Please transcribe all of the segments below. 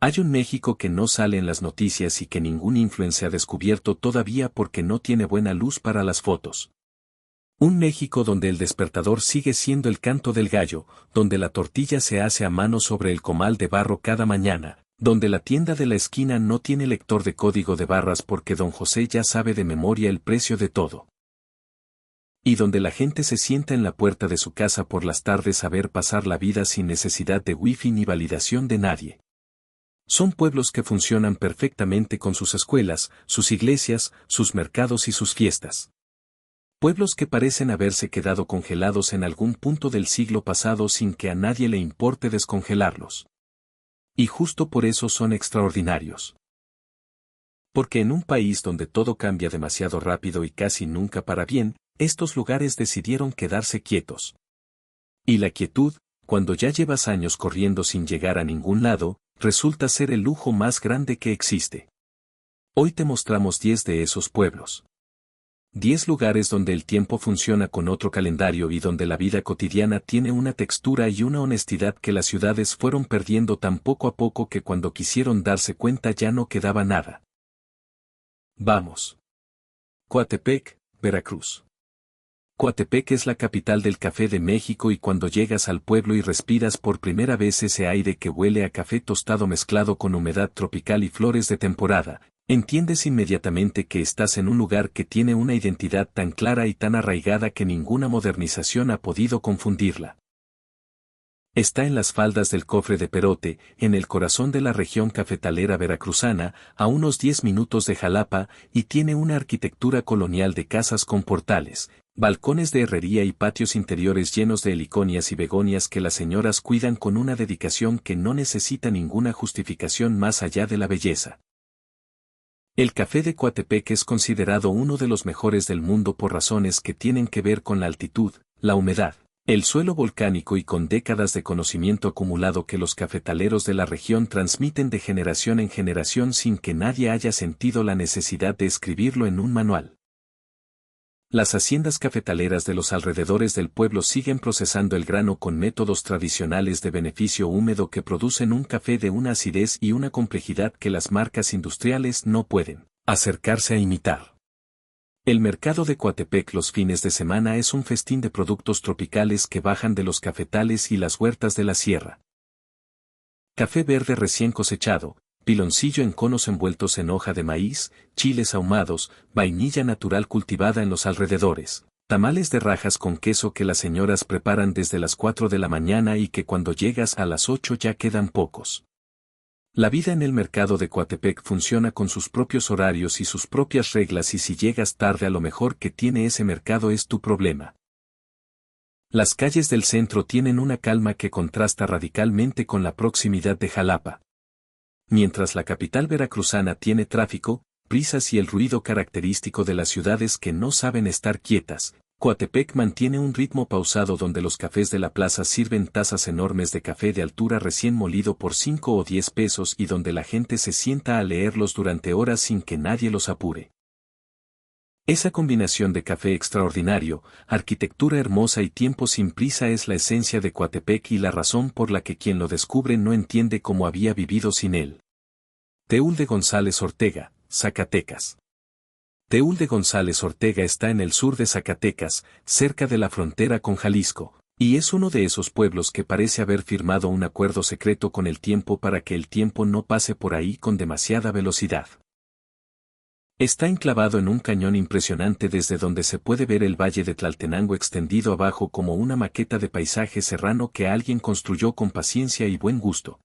Hay un México que no sale en las noticias y que ningún influencer ha descubierto todavía porque no tiene buena luz para las fotos. Un México donde el despertador sigue siendo el canto del gallo, donde la tortilla se hace a mano sobre el comal de barro cada mañana, donde la tienda de la esquina no tiene lector de código de barras porque don José ya sabe de memoria el precio de todo. Y donde la gente se sienta en la puerta de su casa por las tardes a ver pasar la vida sin necesidad de wifi ni validación de nadie. Son pueblos que funcionan perfectamente con sus escuelas, sus iglesias, sus mercados y sus fiestas. Pueblos que parecen haberse quedado congelados en algún punto del siglo pasado sin que a nadie le importe descongelarlos. Y justo por eso son extraordinarios. Porque en un país donde todo cambia demasiado rápido y casi nunca para bien, estos lugares decidieron quedarse quietos. Y la quietud, cuando ya llevas años corriendo sin llegar a ningún lado, resulta ser el lujo más grande que existe. Hoy te mostramos 10 de esos pueblos. 10 lugares donde el tiempo funciona con otro calendario y donde la vida cotidiana tiene una textura y una honestidad que las ciudades fueron perdiendo tan poco a poco que cuando quisieron darse cuenta ya no quedaba nada. Vamos. Coatepec, Veracruz. Coatepec es la capital del café de México y cuando llegas al pueblo y respiras por primera vez ese aire que huele a café tostado mezclado con humedad tropical y flores de temporada, entiendes inmediatamente que estás en un lugar que tiene una identidad tan clara y tan arraigada que ninguna modernización ha podido confundirla. Está en las faldas del Cofre de Perote, en el corazón de la región cafetalera veracruzana, a unos 10 minutos de Jalapa, y tiene una arquitectura colonial de casas con portales, balcones de herrería y patios interiores llenos de heliconias y begonias que las señoras cuidan con una dedicación que no necesita ninguna justificación más allá de la belleza. El café de Coatepec es considerado uno de los mejores del mundo por razones que tienen que ver con la altitud, la humedad, el suelo volcánico y con décadas de conocimiento acumulado que los cafetaleros de la región transmiten de generación en generación sin que nadie haya sentido la necesidad de escribirlo en un manual. Las haciendas cafetaleras de los alrededores del pueblo siguen procesando el grano con métodos tradicionales de beneficio húmedo que producen un café de una acidez y una complejidad que las marcas industriales no pueden acercarse a imitar. El mercado de Coatepec los fines de semana es un festín de productos tropicales que bajan de los cafetales y las huertas de la sierra. Café verde recién cosechado, piloncillo en conos envueltos en hoja de maíz, chiles ahumados, vainilla natural cultivada en los alrededores, tamales de rajas con queso que las señoras preparan desde las 4 de la mañana y que cuando llegas a las 8 ya quedan pocos. La vida en el mercado de Coatepec funciona con sus propios horarios y sus propias reglas y si llegas tarde a lo mejor que tiene ese mercado es tu problema. Las calles del centro tienen una calma que contrasta radicalmente con la proximidad de Jalapa. Mientras la capital veracruzana tiene tráfico, prisas y el ruido característico de las ciudades que no saben estar quietas, Coatepec mantiene un ritmo pausado donde los cafés de la plaza sirven tazas enormes de café de altura recién molido por 5 o 10 pesos y donde la gente se sienta a leerlos durante horas sin que nadie los apure. Esa combinación de café extraordinario, arquitectura hermosa y tiempo sin prisa es la esencia de Coatepec y la razón por la que quien lo descubre no entiende cómo había vivido sin él. Teúl de González Ortega, Zacatecas. Teúl de González Ortega está en el sur de Zacatecas, cerca de la frontera con Jalisco, y es uno de esos pueblos que parece haber firmado un acuerdo secreto con el tiempo para que el tiempo no pase por ahí con demasiada velocidad. Está enclavado en un cañón impresionante desde donde se puede ver el valle de Tlaltenango extendido abajo como una maqueta de paisaje serrano que alguien construyó con paciencia y buen gusto.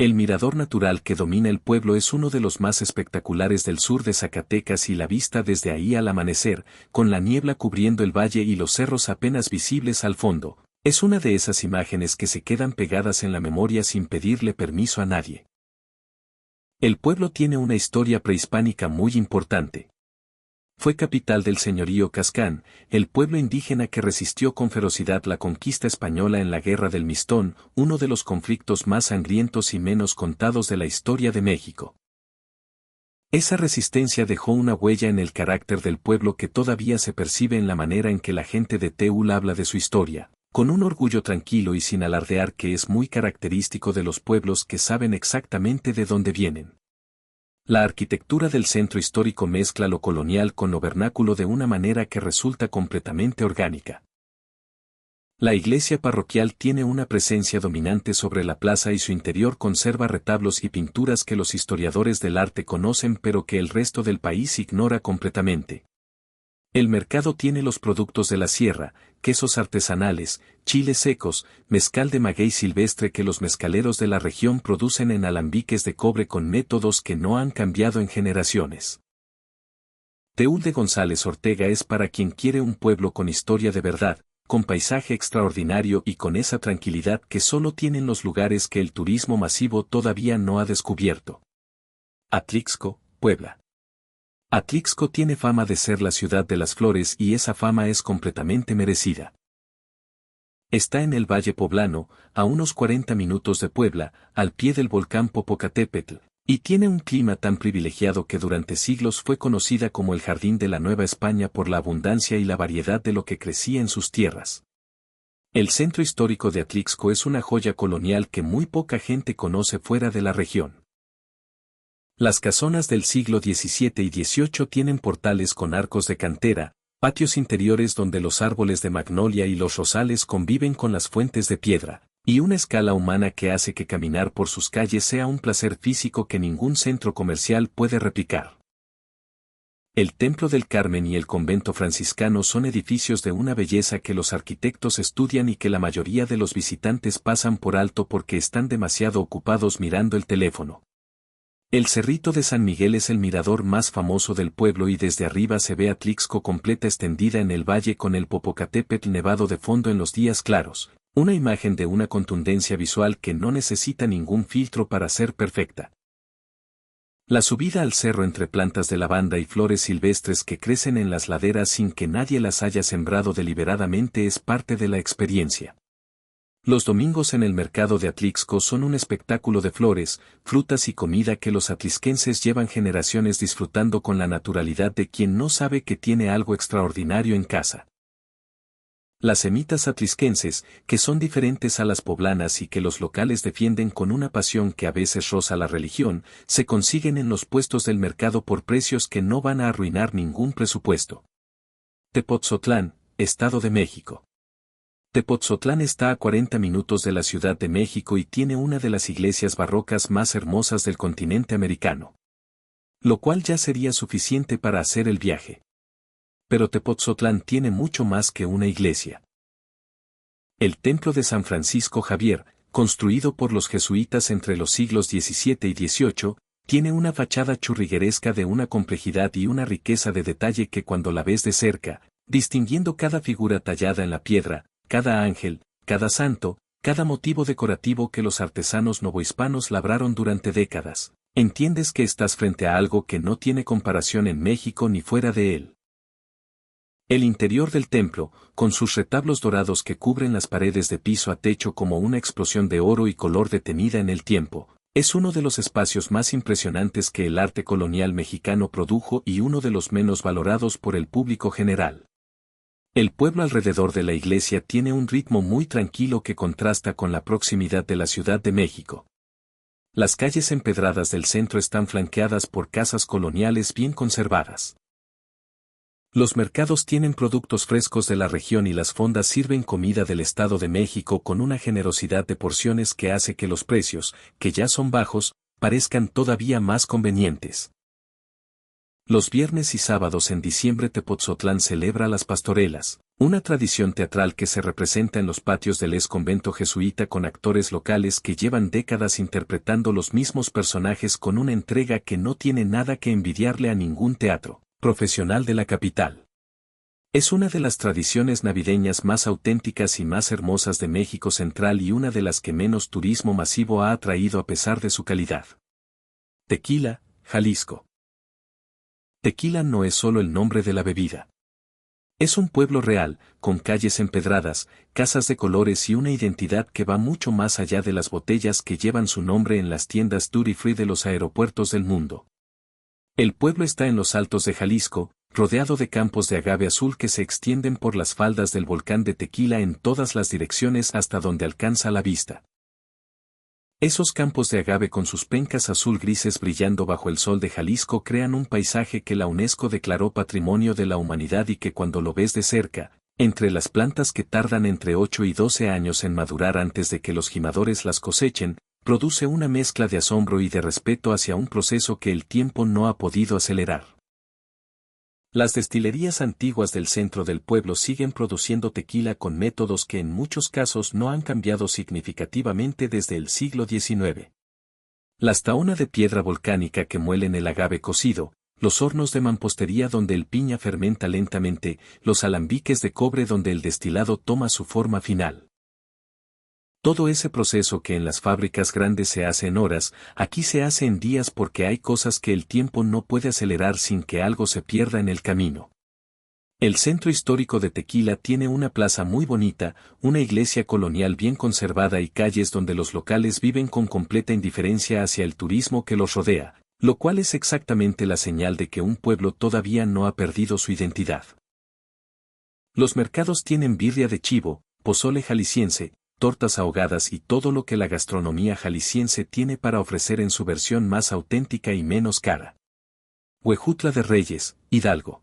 El mirador natural que domina el pueblo es uno de los más espectaculares del sur de Zacatecas y la vista desde ahí al amanecer, con la niebla cubriendo el valle y los cerros apenas visibles al fondo, es una de esas imágenes que se quedan pegadas en la memoria sin pedirle permiso a nadie. El pueblo tiene una historia prehispánica muy importante. Fue capital del señorío Cascán, el pueblo indígena que resistió con ferocidad la conquista española en la Guerra del Mistón, uno de los conflictos más sangrientos y menos contados de la historia de México. Esa resistencia dejó una huella en el carácter del pueblo que todavía se percibe en la manera en que la gente de Teúl habla de su historia, Con un orgullo tranquilo y sin alardear que es muy característico de los pueblos que saben exactamente de dónde vienen. La arquitectura del centro histórico mezcla lo colonial con lo vernáculo de una manera que resulta completamente orgánica. La iglesia parroquial tiene una presencia dominante sobre la plaza y su interior conserva retablos y pinturas que los historiadores del arte conocen pero que el resto del país ignora completamente. El mercado tiene los productos de la sierra, quesos artesanales, chiles secos, mezcal de maguey silvestre que los mezcaleros de la región producen en alambiques de cobre con métodos que no han cambiado en generaciones. Teúl de González Ortega es para quien quiere un pueblo con historia de verdad, con paisaje extraordinario y con esa tranquilidad que solo tienen los lugares que el turismo masivo todavía no ha descubierto. Atlixco, Puebla. Atlixco tiene fama de ser la ciudad de las flores y esa fama es completamente merecida. Está en el Valle Poblano, a unos 40 minutos de Puebla, al pie del volcán Popocatépetl, y tiene un clima tan privilegiado que durante siglos fue conocida como el Jardín de la Nueva España por la abundancia y la variedad de lo que crecía en sus tierras. El centro histórico de Atlixco es una joya colonial que muy poca gente conoce fuera de la región. Las casonas del siglo XVII y XVIII tienen portales con arcos de cantera, patios interiores donde los árboles de magnolia y los rosales conviven con las fuentes de piedra, y una escala humana que hace que caminar por sus calles sea un placer físico que ningún centro comercial puede replicar. El Templo del Carmen y el Convento Franciscano son edificios de una belleza que los arquitectos estudian y que la mayoría de los visitantes pasan por alto porque están demasiado ocupados mirando el teléfono. El Cerrito de San Miguel es el mirador más famoso del pueblo y desde arriba se ve Atlixco completa extendida en el valle con el Popocatépetl nevado de fondo en los días claros, una imagen de una contundencia visual que no necesita ningún filtro para ser perfecta. La subida al cerro entre plantas de lavanda y flores silvestres que crecen en las laderas sin que nadie las haya sembrado deliberadamente es parte de la experiencia. Los domingos en el mercado de Atlixco son un espectáculo de flores, frutas y comida que los atlixquenses llevan generaciones disfrutando con la naturalidad de quien no sabe que tiene algo extraordinario en casa. Las semitas atlixquenses, que son diferentes a las poblanas y que los locales defienden con una pasión que a veces roza la religión, se consiguen en los puestos del mercado por precios que no van a arruinar ningún presupuesto. Tepotzotlán, Estado de México. Tepotzotlán está a 40 minutos de la Ciudad de México y tiene una de las iglesias barrocas más hermosas del continente americano. Lo cual ya sería suficiente para hacer el viaje. Pero Tepotzotlán tiene mucho más que una iglesia. El Templo de San Francisco Javier, construido por los jesuitas entre los siglos XVII y XVIII, tiene una fachada churrigueresca de una complejidad y una riqueza de detalle que cuando la ves de cerca, distinguiendo cada figura tallada en la piedra, cada ángel, cada santo, cada motivo decorativo que los artesanos novohispanos labraron durante décadas, entiendes que estás frente a algo que no tiene comparación en México ni fuera de él. El interior del templo, con sus retablos dorados que cubren las paredes de piso a techo como una explosión de oro y color detenida en el tiempo, es uno de los espacios más impresionantes que el arte colonial mexicano produjo y uno de los menos valorados por el público general. El pueblo alrededor de la iglesia tiene un ritmo muy tranquilo que contrasta con la proximidad de la Ciudad de México. Las calles empedradas del centro están flanqueadas por casas coloniales bien conservadas. Los mercados tienen productos frescos de la región y las fondas sirven comida del Estado de México con una generosidad de porciones que hace que los precios, que ya son bajos, parezcan todavía más convenientes. Los viernes y sábados en diciembre Tepotzotlán celebra las pastorelas, una tradición teatral que se representa en los patios del ex convento jesuita con actores locales que llevan décadas interpretando los mismos personajes con una entrega que no tiene nada que envidiarle a ningún teatro profesional de la capital. Es una de las tradiciones navideñas más auténticas y más hermosas de México Central y una de las que menos turismo masivo ha atraído a pesar de su calidad. Tequila, Jalisco. Tequila no es solo el nombre de la bebida. Es un pueblo real, con calles empedradas, casas de colores y una identidad que va mucho más allá de las botellas que llevan su nombre en las tiendas duty free de los aeropuertos del mundo. El pueblo está en los altos de Jalisco, rodeado de campos de agave azul que se extienden por las faldas del volcán de Tequila en todas las direcciones hasta donde alcanza la vista. Esos campos de agave con sus pencas azul grises brillando bajo el sol de Jalisco crean un paisaje que la UNESCO declaró Patrimonio de la Humanidad y que cuando lo ves de cerca, entre las plantas que tardan entre 8 y 12 años en madurar antes de que los gimadores las cosechen, produce una mezcla de asombro y de respeto hacia un proceso que el tiempo no ha podido acelerar. Las destilerías antiguas del centro del pueblo siguen produciendo tequila con métodos que en muchos casos no han cambiado significativamente desde el siglo XIX. La tahona de piedra volcánica que muelen el agave cocido, los hornos de mampostería donde el piña fermenta lentamente, los alambiques de cobre donde el destilado toma su forma final. Todo ese proceso que en las fábricas grandes se hace en horas, aquí se hace en días porque hay cosas que el tiempo no puede acelerar sin que algo se pierda en el camino. El centro histórico de Tequila tiene una plaza muy bonita, una iglesia colonial bien conservada y calles donde los locales viven con completa indiferencia hacia el turismo que los rodea, lo cual es exactamente la señal de que un pueblo todavía no ha perdido su identidad. Los mercados tienen birria de chivo, pozole jalisciense, tortas ahogadas y todo lo que la gastronomía jalisciense tiene para ofrecer en su versión más auténtica y menos cara. Huejutla de Reyes, Hidalgo.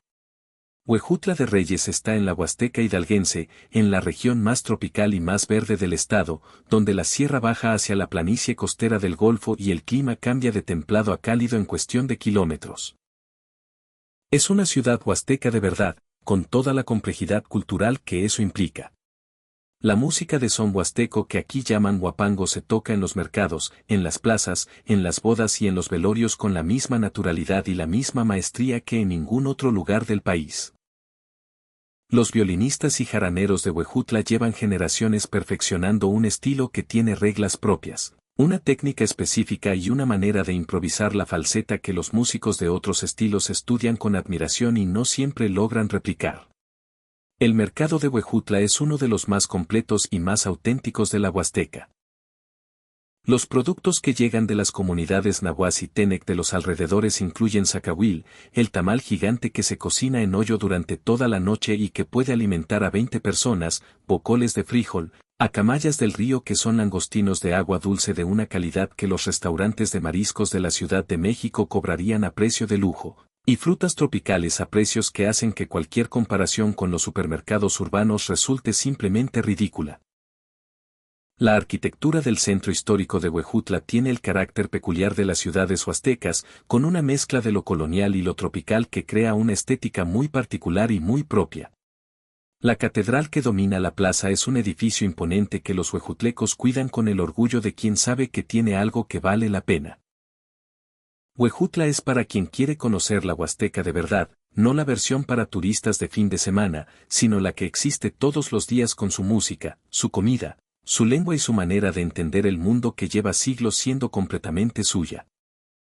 Huejutla de Reyes está en la Huasteca hidalguense, en la región más tropical y más verde del estado, donde la sierra baja hacia la planicie costera del Golfo y el clima cambia de templado a cálido en cuestión de kilómetros. Es una ciudad huasteca de verdad, con toda la complejidad cultural que eso implica. La música de son huasteco que aquí llaman huapango se toca en los mercados, en las plazas, en las bodas y en los velorios con la misma naturalidad y la misma maestría que en ningún otro lugar del país. Los violinistas y jaraneros de Huejutla llevan generaciones perfeccionando un estilo que tiene reglas propias, una técnica específica y una manera de improvisar la falseta que los músicos de otros estilos estudian con admiración y no siempre logran replicar. El mercado de Huejutla es uno de los más completos y más auténticos de la Huasteca. Los productos que llegan de las comunidades nahuas y tenec de los alrededores incluyen zacahuil, el tamal gigante que se cocina en hoyo durante toda la noche y que puede alimentar a 20 personas, bocoles de frijol, acamayas del río que son langostinos de agua dulce de una calidad que los restaurantes de mariscos de la Ciudad de México cobrarían a precio de lujo, y frutas tropicales a precios que hacen que cualquier comparación con los supermercados urbanos resulte simplemente ridícula. La arquitectura del centro histórico de Huejutla tiene el carácter peculiar de las ciudades huastecas, con una mezcla de lo colonial y lo tropical que crea una estética muy particular y muy propia. La catedral que domina la plaza es un edificio imponente que los huejutlecos cuidan con el orgullo de quien sabe que tiene algo que vale la pena. Huejutla es para quien quiere conocer la Huasteca de verdad, no la versión para turistas de fin de semana, sino la que existe todos los días con su música, su comida, su lengua y su manera de entender el mundo que lleva siglos siendo completamente suya.